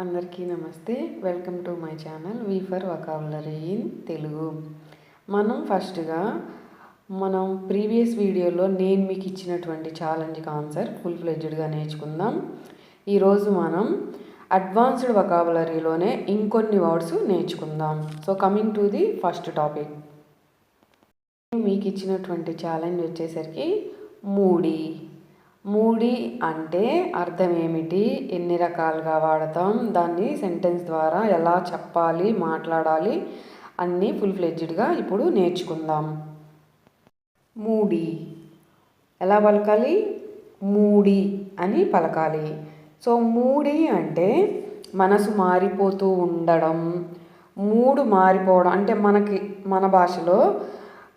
అందరికీ నమస్తే. Welcome to my channel V for vocabulary in Telugu. మనం ప్రీవియస్ వీడియోలో నేను మీకు ఇచ్చినటువంటి ఛాలెంజ్కి ఆన్సర్ ఫుల్ ఫ్లెడ్జ్డ్గా నేర్చుకుందాం. ఈరోజు మనం అడ్వాన్స్డ్ వొకాబులరీలోనే ఇంకొన్ని వర్డ్స్ నేర్చుకుందాం. So coming to the first topic. మీకు ఇచ్చినటువంటి ఛాలెంజ్ వచ్చేసరికి మూడి అంటే అర్థం ఏమిటి, ఎన్ని రకాలుగా వాడతాం, దాన్ని సెంటెన్స్ ద్వారా ఎలా చెప్పాలి, మాట్లాడాలి అన్నీ ఫుల్ ఫ్లెడ్జ్డ్గా ఇప్పుడు నేర్చుకుందాం. మూడి ఎలా పలకాలి? మూడి అని పలకాలి. సో మూడి అంటే మనసు మారిపోతూ ఉండడం, మూడు మారిపోవడం అంటే మన భాషలో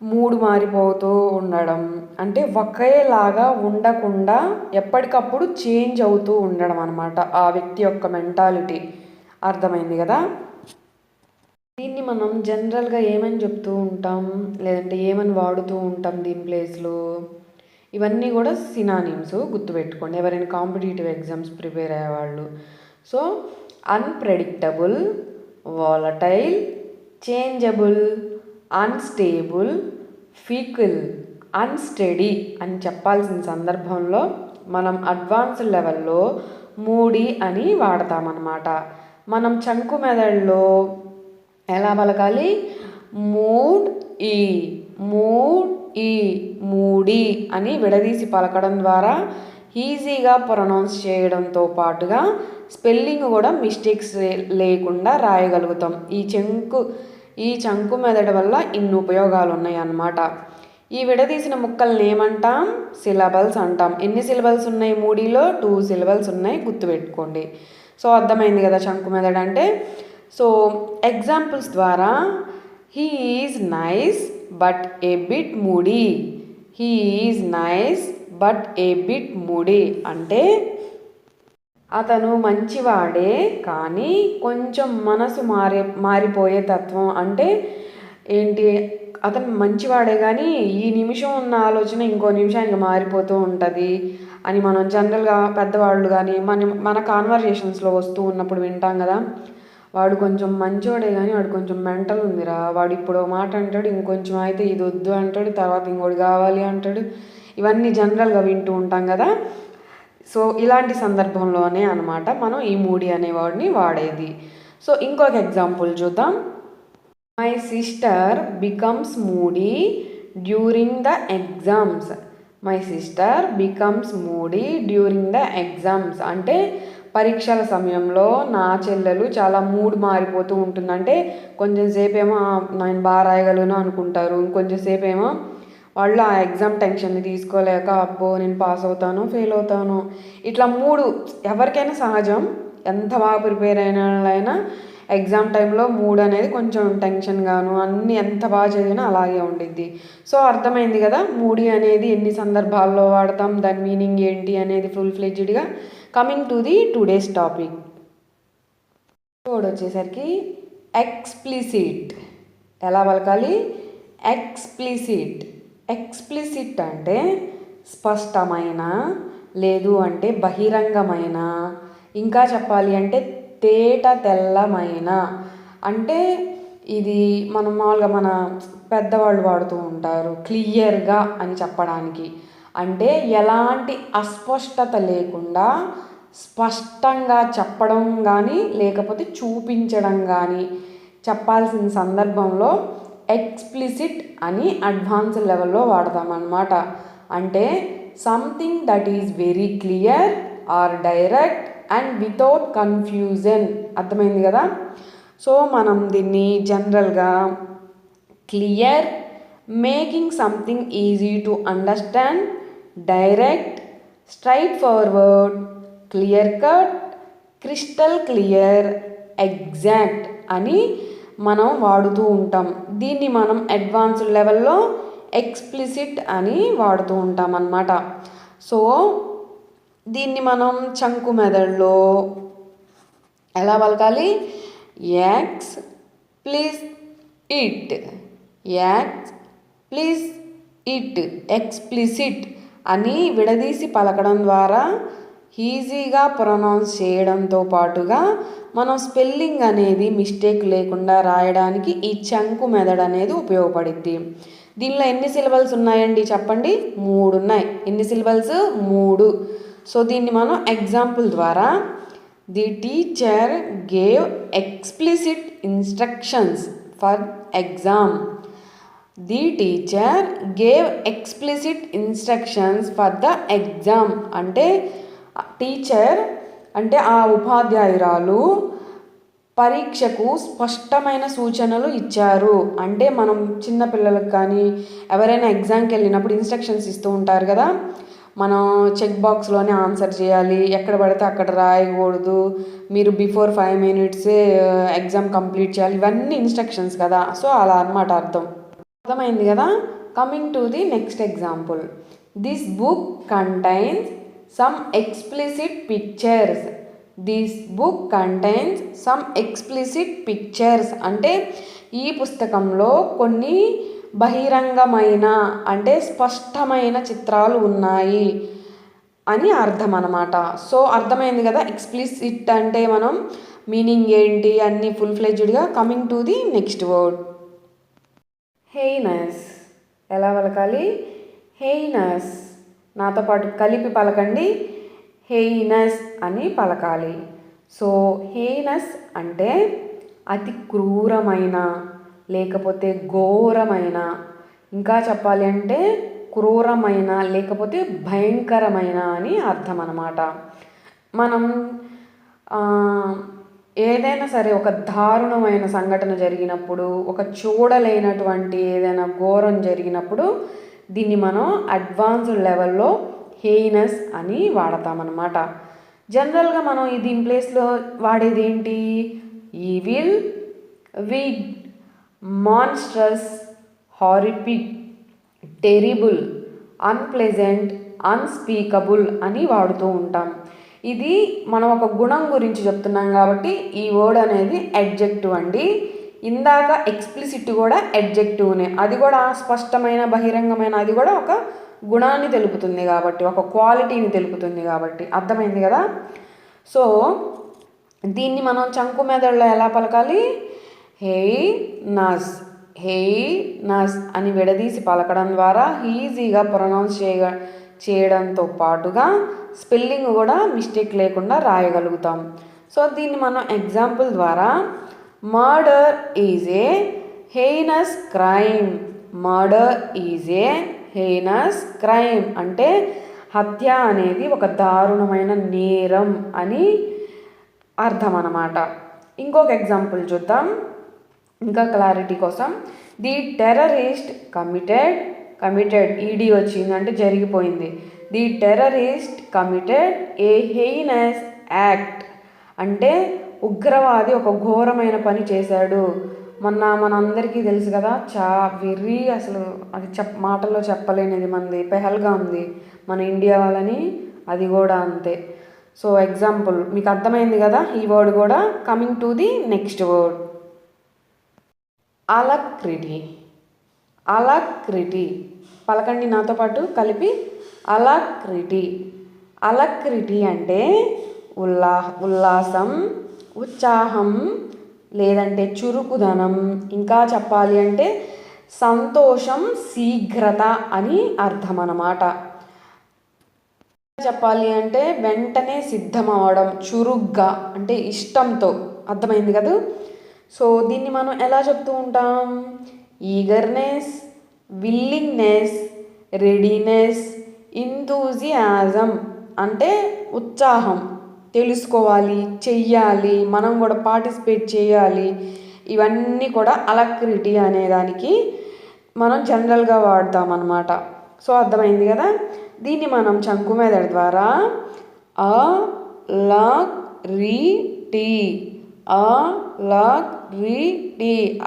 మూడు మారిపోతూ ఉండడం అంటే ఒకేలాగా ఉండకుండా ఎప్పటికప్పుడు చేంజ్ అవుతూ ఉండడం అన్నమాట. ఆ వ్యక్తి యొక్క మెంటాలిటీ. అర్థమైంది కదా? దీన్ని మనం జనరల్గా ఏమని చెప్తూ ఉంటాం, లేదంటే ఏమని వాడుతూ ఉంటాం దీని ప్లేస్లో? ఇవన్నీ కూడా సినానిమ్స్, గుర్తుపెట్టుకోండి ఎవరైనా కాంపిటేటివ్ ఎగ్జామ్స్ ప్రిపేర్ అయ్యేవాళ్ళు. So unpredictable, volatile, changeable, unstable, fickle, unsteady అని చెప్పాల్సిన సందర్భంలో మనం అడ్వాన్స్డ్ లెవెల్లో మూడి అని వాడతామన్నమాట. మనం చంకు మెదడులో ఎలా పలకాలి? మూడ్ ఈ మూడి అని విడదీసి పలకడం ద్వారా ఈజీగా ప్రొనౌన్స్ చేయడంతో పాటుగా స్పెల్లింగ్ కూడా మిస్టేక్స్ లేకుండా రాయగలుగుతాం. ఈ చంకు మెదడు వల్ల ఇన్ని ఉపయోగాలు ఉన్నాయి అన్నమాట. ఈ విడదీసిన ముక్కల్ని ఏమంటాం? సిలబల్స్ అంటాం. ఎన్ని సిలబల్స్ ఉన్నాయి మూడిలో? 2 సిలబల్స్ ఉన్నాయి, గుర్తుపెట్టుకోండి. సో అర్థమైంది కదా చంకు మెదడు అంటే. సో ఎగ్జాంపుల్స్ ద్వారా he is nice but A bit moody. He is nice but A bit moody అంటే అతను మంచివాడే కానీ కొంచెం మనసు మారిపోయే తత్వం. అంటే ఏంటి? అతను మంచివాడే కానీ ఈ నిమిషం ఉన్న ఆలోచన ఇంకో నిమిషానికి మారిపోతూ ఉంటుంది అని మనం జనరల్గా పెద్దవాళ్ళు కానీ మన కాన్వర్జేషన్స్లో వస్తూ ఉన్నప్పుడు వింటాం కదా. వాడు కొంచెం మంచివాడే కానీ వాడు కొంచెం మెంటల్ ఉందిరా, వాడు ఇప్పుడు మాట అంటాడు, ఇంకొంచెం అయితే ఇది వద్దు అంటాడు, తర్వాత ఇంకోటి కావాలి అంటాడు. ఇవన్నీ జనరల్గా వింటూ ఉంటాం కదా. సో ఇలాంటి సందర్భంలోనే అనమాట మనం ఈ మూడి అనే వర్డ్ని వాడేది. సో ఇంకొక ఎగ్జాంపుల్ చూద్దాం. My sister becomes moody during the exams. My sister becomes moody during the exams అంటే పరీక్షల సమయంలో నా చెల్లెలు చాలా మూడ్ మారిపోతూ ఉంటుంది. అంటే కొంచెం సేపు ఏమో నేను బాగా రాయగలను అనుకుంటారు, ఇంకొంచెం సేపు ఏమో వాళ్ళు ఆ ఎగ్జామ్ టెన్షన్ని తీసుకోలేక అబ్బో నేను పాస్ అవుతాను, ఫెయిల్ అవుతాను, ఇట్లా మూడు ఎవరికైనా సహజం. ఎంత బాగా ప్రిపేర్ అయిన వాళ్ళైనా ఎగ్జామ్ టైంలో మూడ్ అనేది కొంచెం టెన్షన్గాను, అన్నీ ఎంత బాగా చదివినా అలాగే ఉండిద్ది. సో అర్థమైంది కదా మూడి అనేది ఎన్ని సందర్భాల్లో వాడతాం, దాని మీనింగ్ ఏంటి అనేది ఫుల్ ఫ్లెడ్జ్డ్గా. Coming to the today's topic. Word వచ్చేసరికి ఎక్స్ప్లిసిట్. ఎలా పలకాలి? ఎక్స్ప్లిసిట్. ఎక్స్ప్లిసిట్ అంటే స్పష్టమైన, లేదు అంటే బహిరంగమైన, ఇంకా చెప్పాలి అంటే తేట తెల్లమైన. అంటే ఇది మనం మామూలుగా మన పెద్దవాళ్ళు వాడుతూ ఉంటారు క్లియర్గా అని చెప్పడానికి. అంటే ఎలాంటి అస్పష్టత లేకుండా స్పష్టంగా చెప్పడం కానీ లేకపోతే చూపించడం కానీ చెప్పాల్సిన సందర్భంలో ఎక్స్ప్లిసిట్ అని అడ్వాన్స్ లెవెల్లో వాడతామన్నమాట. అంటే something that is very clear or direct and without confusion. అర్థమైంది కదా? సో మనం దీన్ని జనరల్గా clear, making something easy to understand, direct, straightforward, clear cut, crystal clear, exact అని మనం వాడుతూ ఉంటాం. దీన్ని మనం అడ్వాన్స్డ్ లెవెల్లో ఎక్స్ప్లిసిట్ అని వాడుతూ ఉంటాం అన్నమాట. సో దీన్ని మనం చంకు మెదడులో ఎలా పలకాలి? Explicit. Explicit. Explicit అని విడదీసి పలకడం ద్వారా ఈజీగా ప్రొనౌన్స్ చేయడంతో పాటుగా మనం స్పెల్లింగ్ అనేది మిస్టేక్ లేకుండా రాయడానికి ఈ చంకు మెథడ్ అనేది ఉపయోగపడుద్ది. దీనిలో ఎన్ని సిలబల్స్ ఉన్నాయండి చెప్పండి? 3 ఉన్నాయి. ఎన్ని సిలబల్స్? 3. సో దీన్ని మనం ఎగ్జాంపుల్ ద్వారా the teacher gave explicit instructions for exam. The teacher gave explicit instructions for the exam అంటే టీచర్ అంటే ఆ ఉపాధ్యాయురాలు పరీక్షకు స్పష్టమైన సూచనలు ఇచ్చారు. అంటే మనం చిన్నపిల్లలకు కానీ ఎవరైనా ఎగ్జామ్కి వెళ్ళినప్పుడు ఇన్స్ట్రక్షన్స్ ఇస్తూ ఉంటారు కదా, మనం చెక్ బాక్స్లోనే ఆన్సర్ చేయాలి, ఎక్కడ పడితే అక్కడ రాయకూడదు, మీరు బిఫోర్ 5 minutes ఎగ్జామ్ కంప్లీట్ చేయాలి, ఇవన్నీ ఇన్స్ట్రక్షన్స్ కదా. సో అలా అన్నమాట అర్థమైంది కదా. Coming to the next example. This book contains some explicit pictures. This book contains some explicit pictures అంటే ఈ పుస్తకంలో కొన్ని బహిరంగమైన అంటే స్పష్టమైన చిత్రాలు ఉన్నాయి అని అర్థం అన్నమాట. సో అర్థమైంది కదా ఎక్స్ప్లిసిట్ అంటే మనం మీనింగ్ ఏంటి అన్నీ ఫుల్ ఫ్లెడ్జ్డ్గా. Coming to the next word heinous. ఎలా పలకాలి? హెయినస్. నాతో పాటు కలిపి పలకండి. హెయినస్ అని పలకాలి. సో హెయినస్ అంటే అతి క్రూరమైన లేకపోతే ఘోరమైన, ఇంకా చెప్పాలి అంటే క్రూరమైన లేకపోతే భయంకరమైన అని అర్థం అన్నమాట. మనం ఏదైనా సరే ఒక దారుణమైన సంఘటన జరిగినప్పుడు, ఒక చూడలేనటువంటి ఏదైనా ఘోరం జరిగినప్పుడు దీన్ని మనం అడ్వాన్స్డ్ లెవెల్లో హెయినస్ అని వాడతామన్నమాట. జనరల్గా మనం దీని ప్లేస్లో వాడేది ఏంటి? Evil, wig, monstrous, horrific, terrible, unpleasant, unspeakable అని వాడుతూ ఉంటాం. ఇది మనం ఒక గుణం గురించి చెప్తున్నాం కాబట్టి ఈ వర్డ్ అనేది అడ్జెక్టివ్ అండి. ఇందాక ఎక్స్ప్లిసిట్ కూడా అడ్జెక్టివ్నే, అది కూడా స్పష్టమైన బహిరంగమైన, అది కూడా ఒక గుణాన్ని తెలుపుతుంది కాబట్టి, ఒక క్వాలిటీని తెలుపుతుంది కాబట్టి. అర్థమైంది కదా. సో దీన్ని మనం చంకు మెథడ్లో ఎలా పలకాలి? హెయినస్. హెయినస్ అని విడదీసి పలకడం ద్వారా ఈజీగా ప్రొనౌన్స్ చేయడంతో పాటుగా స్పెల్లింగ్ కూడా మిస్టేక్ లేకుండా రాయగలుగుతాం. సో దీన్ని మనం ఎగ్జాంపుల్ ద్వారా murder is a హెయినస్ crime. Murder is a హెయినస్ crime అంటే హత్య అనేది ఒక దారుణమైన నేరం అని అర్థం అన్నమాట. ఇంకొక ఎగ్జాంపుల్ చూద్దాం ఇంకా క్లారిటీ కోసం. ది టెర్రరిస్ట్ కమిటెడ్ ఈడీ వచ్చింది అంటే జరిగిపోయింది. The terrorist committed A హెయినస్ act అంటే ఉగ్రవాది ఒక ఘోరమైన పని చేశాడు. మనందరికీ తెలుసు కదా, వెర్రి, అసలు అది మాటల్లో చెప్పలేనిది మనది పెహల్గాంది, మన ఇండియా వాళ్ళని, అది కూడా అంతే. సో ఎగ్జాంపుల్ మీకు అర్థమైంది కదా ఈ వర్డ్ కూడా. Coming to the next word alacrity. Alacrity పలకండి నాతో పాటు కలిపి. అలక్రిటీ. అలక్రిటీ అంటే ఉల్లాసం, ఉత్సాహం లేదంటే చురుకుదనం, ఇంకా చెప్పాలి అంటే సంతోషం, శీఘ్రత అని అర్థం అన్నమాట. చెప్పాలి అంటే వెంటనే సిద్ధమవడం, చురుగ్గా అంటే ఇష్టంతో. అర్థమైంది కదా. సో దీన్ని మనం ఎలా చెప్తూ ఉంటాం? ఈగర్నెస్, విల్లింగ్నెస్, రెడీనెస్, ఎంథూజియాజం అంటే ఉత్సాహం, తెలుసుకోవాలి, చెయ్యాలి, మనం కూడా పార్టిసిపేట్ చేయాలి, ఇవన్నీ కూడా అలక్రిటీ అనేదానికి మనం జనరల్గా వాడతామన్నమాట. సో అర్థమైంది కదా. దీన్ని మనం చంకు మెథడ్ ద్వారా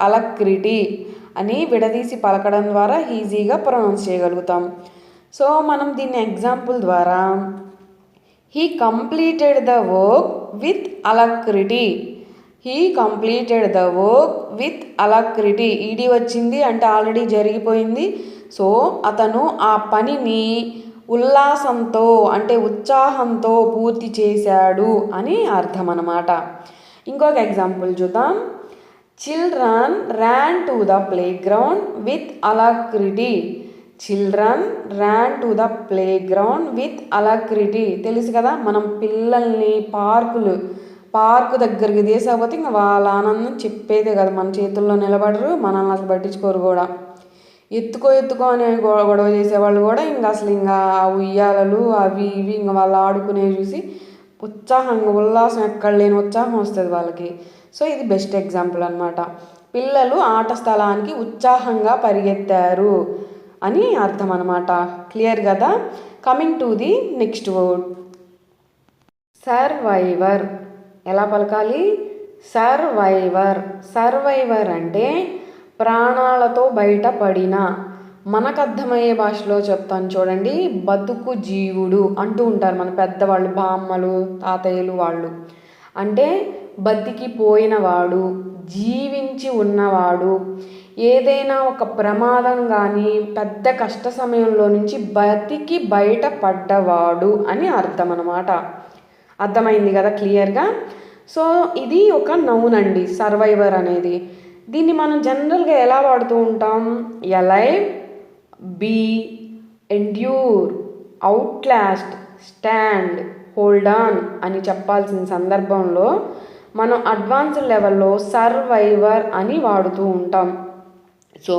అలక్రిటీ అని విడదీసి పలకడం ద్వారా ఈజీగా ప్రొనౌన్స్ చేయగలుగుతాం. సో మనం దీన్ని ఎగ్జాంపుల్ ద్వారా he completed the work with alacrity. He completed the work with alacrity. ED వచ్చింది అంటే ఆల్రెడీ జరిగిపోయింది. సో అతను ఆ పనిని ఉల్లాసంతో అంటే ఉత్సాహంతో పూర్తి చేశాడు అని అర్థం అన్నమాట. ఇంకొక ఎగ్జాంపుల్ చూద్దాం. Children ran to the playground with alacrity. Children ran to the playground with alacrity. తెలుసు కదా, మనం పిల్లల్ని పార్కు దగ్గరికి తీసకపోతే ఇంకా వాళ్ళ ఆనందం చెప్పేదే కదా. మన చేతుల్లో నిలబడరు, మనల్ని అసలు పట్టించుకోరు కూడా. ఎత్తుకో అనే గొడవ చేసేవాళ్ళు కూడా ఇంకా ఆ ఉయ్యాలలు అవి ఇవి ఇంకా వాళ్ళు ఆడుకునేవి చూసి ఉత్సాహంగా ఉల్లాసం ఎక్కడ లేని ఉత్సాహం వస్తుంది వాళ్ళకి. సో ఇది బెస్ట్ ఎగ్జాంపుల్ అనమాట. పిల్లలు ఆట స్థలానికి ఉత్సాహంగా పరిగెత్తారు అని అర్థం అనమాట. క్లియర్ కదా. Coming to the next word, survivor. ఎలా పలకాలి? సర్వైవర్. సర్వైవర్ అంటే ప్రాణాలతో బయటపడిన. మనకు అర్థమయ్యే భాషలో చెప్తాను చూడండి. బతుకు జీవుడు అంటూ ఉంటారు మన పెద్దవాళ్ళు, బామ్మలు, తాతయ్యలు వాళ్ళు. అంటే బతికిపోయినవాడు, జీవించి ఉన్నవాడు, ఏదైనా ఒక ప్రమాదం కానీ పెద్ద కష్ట సమయంలో నుంచి బతికి బయటపడ్డవాడు అని అర్థం అన్నమాట. అర్థమైంది కదా క్లియర్గా. సో ఇది ఒక నౌన్ అండి సర్వైవర్ అనేది. దీన్ని మనం జనరల్గా ఎలా వాడుతూ ఉంటాం? Alive, be, endure, outlast, stand, hold on అని చెప్పాల్సిన సందర్భంలో మనం అడ్వాన్స్డ్ లెవెల్లో సర్వైవర్ అని వాడుతూ ఉంటాం. సో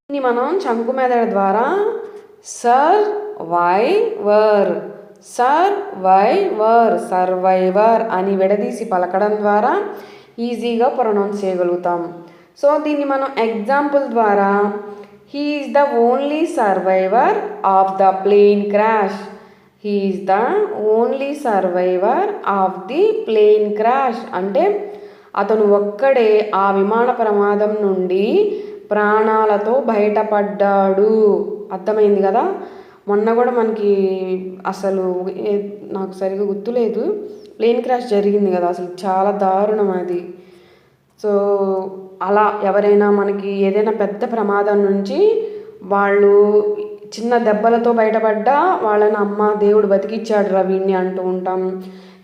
దీన్ని మనం చంకు మెదడు ద్వారా సర్వైవర్ అని విడదీసి పలకడం ద్వారా ఈజీగా ప్రొనౌన్స్ చేయగలుగుతాం. సో దీన్ని మనం ఎగ్జాంపుల్ ద్వారా, he is the only survivor of the plane crash. He is the only survivor of the plane crash అంటే అతను ఒక్కడే ఆ విమాన ప్రమాదం నుండి ప్రాణాలతో బయటపడ్డాడు. అర్థమైంది కదా. మొన్న కూడా మనకి అసలు నాకు సరిగా గుర్తులేదు, ప్లేన్ క్రాష్ జరిగింది కదా, అసలు చాలా దారుణం అది. సో అలా ఎవరైనా మనకి ఏదైనా పెద్ద ప్రమాదం నుంచి వాళ్ళు చిన్న దెబ్బలతో బయటపడ్డా వాళ్ళని అమ్మ దేవుడు బతికిచ్చాడు రా వీడిని అంటూ ఉంటాం.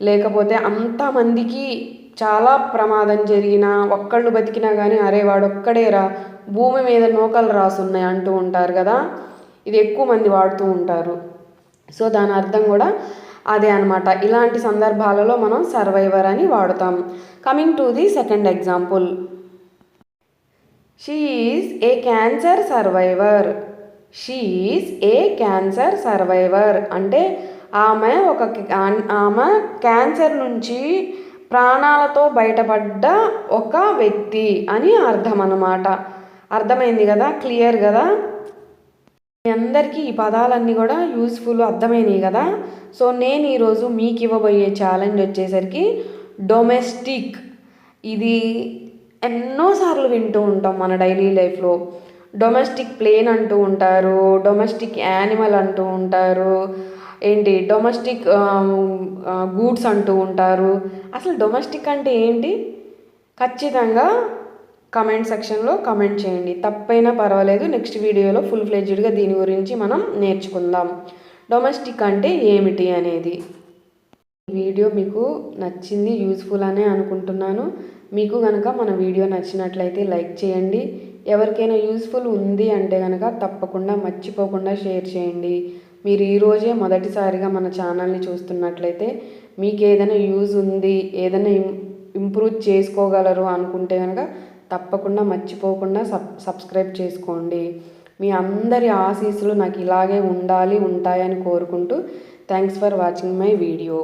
లేకపోతే అంతమందికి చాలా ప్రమాదం జరిగినా ఒక్కళ్ళు బతికినా కానీ అరే వాడొక్కడేరా భూమి మీద నూకలు రాసున్నాయి అంటూ ఉంటారు కదా. ఇది ఎక్కువ మంది వాడుతూ ఉంటారు. సో దాని అర్థం కూడా అదే అనమాట. ఇలాంటి సందర్భాలలో మనం సర్వైవర్ అని వాడుతాం. Coming to the second example, she is a cancer survivor. She is a cancer survivor అంటే ఆమె క్యాన్సర్ నుంచి ప్రాణాలతో బయటపడ్డ ఒక వ్యక్తి అని అర్థం అన్నమాట. అర్థమైంది కదా, క్లియర్ కదా. మీ అందరికీ ఈ పదాలన్నీ కూడా యూస్ఫుల్ అర్థమైనవి కదా. సో నేను ఈరోజు మీకు ఇవ్వబోయే ఛాలెంజ్ వచ్చేసరికి డొమెస్టిక్. ఇది ఎన్నోసార్లు వింటూ ఉంటాం మన డైలీ లైఫ్లో. డొమెస్టిక్ ప్లేన్ అంటూ ఉంటారు, డొమెస్టిక్ యానిమల్ అంటూ ఉంటారు, డొమెస్టిక్ గూడ్స్ అంటూ ఉంటారు. అసలు డొమెస్టిక్ అంటే ఏంటి? ఖచ్చితంగా కమెంట్ సెక్షన్లో కమెంట్ చేయండి. తప్పైనా పర్వాలేదు, నెక్స్ట్ వీడియోలో ఫుల్ ఫ్లెడ్జ్డ్గా దీని గురించి మనం నేర్చుకుందాం. డొమెస్టిక్ అంటే ఏమిటి అనేది. ఈ వీడియో మీకు నచ్చింది, యూస్ఫుల్ అనే అనుకుంటున్నాను. మీకు కనుక మన వీడియో నచ్చినట్లయితే లైక్ చేయండి. ఎవరికైనా యూస్ఫుల్ ఉంది అంటే కనుక తప్పకుండా మర్చిపోకుండా షేర్ చేయండి. మీరు ఈరోజే మొదటిసారిగా మన ఛానల్ని చూస్తున్నట్లయితే మీకు ఏదైనా యూజ్ ఉంది, ఏదైనా ఇంప్రూవ్ చేసుకోగలరు అనుకుంటే కనుక తప్పకుండా మర్చిపోకుండా సబ్స్క్రైబ్ చేసుకోండి. మీ అందరి ఆశీస్సులు నాకు ఇలాగే ఉంటాయని కోరుకుంటూ thanks for watching my video.